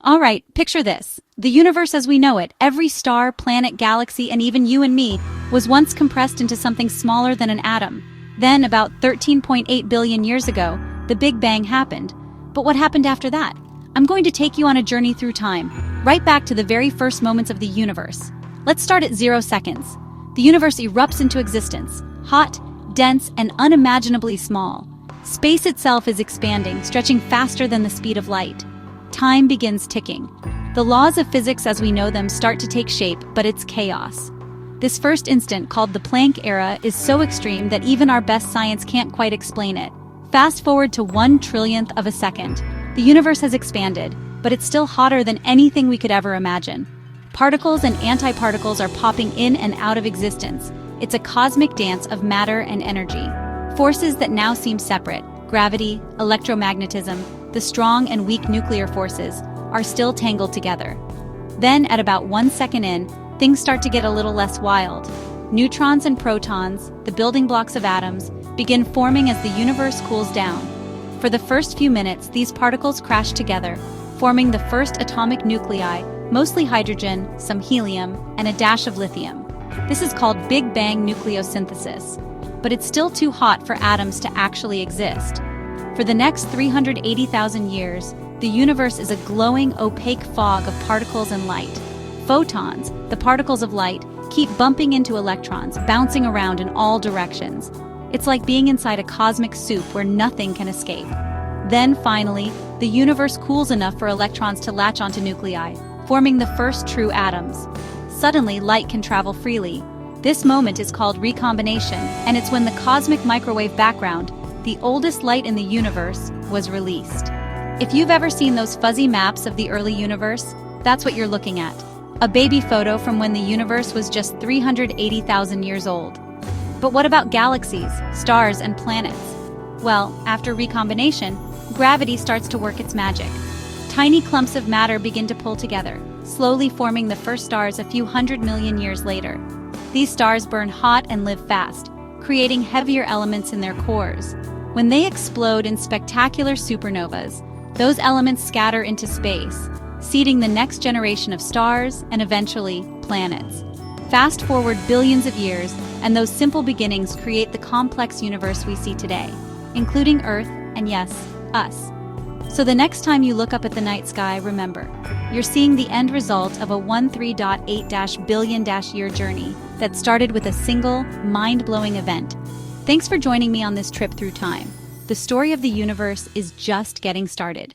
All right, picture this. The universe as we know it, every star, planet, galaxy, and even you and me, was once compressed into something smaller than an atom. Then, about 13.8 billion years ago, the Big Bang happened. But what happened after that? I'm going to take you on a journey through time, right back to the very first moments of the universe. Let's start at 0 seconds. The universe erupts into existence, hot, dense, and unimaginably small. Space itself is expanding, stretching faster than the speed of light. Time begins ticking. The laws of physics as we know them start to take shape, but it's chaos. This first instant, called the Planck era, is so extreme that even our best science can't quite explain it. Fast forward to 1/1,000,000th of a second. The universe has expanded, but it's still hotter than anything we could ever imagine. Particles and antiparticles are popping in and out of existence. It's a cosmic dance of matter and energy. Forces that now seem separate, gravity, electromagnetism, the strong and weak nuclear forces, are still tangled together. Then, at about 1 second in, things start to get a little less wild. Neutrons and protons, the building blocks of atoms, begin forming as the universe cools down. For the first few minutes, these particles crash together, forming the first atomic nuclei, mostly hydrogen, some helium, and a dash of lithium. This is called Big Bang nucleosynthesis. But it's still too hot for atoms to actually exist. For the next 380,000 years, the universe is a glowing, opaque fog of particles and light. Photons, the particles of light, keep bumping into electrons, bouncing around in all directions. It's like being inside a cosmic soup where nothing can escape. Then, finally, the universe cools enough for electrons to latch onto nuclei, forming the first true atoms. Suddenly, light can travel freely. This moment is called recombination, and it's when the cosmic microwave background, the oldest light in the universe, was released. If you've ever seen those fuzzy maps of the early universe, that's what you're looking at. A baby photo from when the universe was just 380,000 years old. But what about galaxies, stars, and planets? Well, after recombination, gravity starts to work its magic. Tiny clumps of matter begin to pull together, slowly forming the first stars a few 100 million years later. These stars burn hot and live fast, creating heavier elements in their cores. When they explode in spectacular supernovas, those elements scatter into space, seeding the next generation of stars and eventually planets. Fast forward billions of years, and those simple beginnings create the complex universe we see today, including Earth and, yes, us. So the next time you look up at the night sky, remember, you're seeing the end result of a 13.8-billion-year journey that started with a single, mind-blowing event. Thanks for joining me on this trip through time. The story of the universe is just getting started.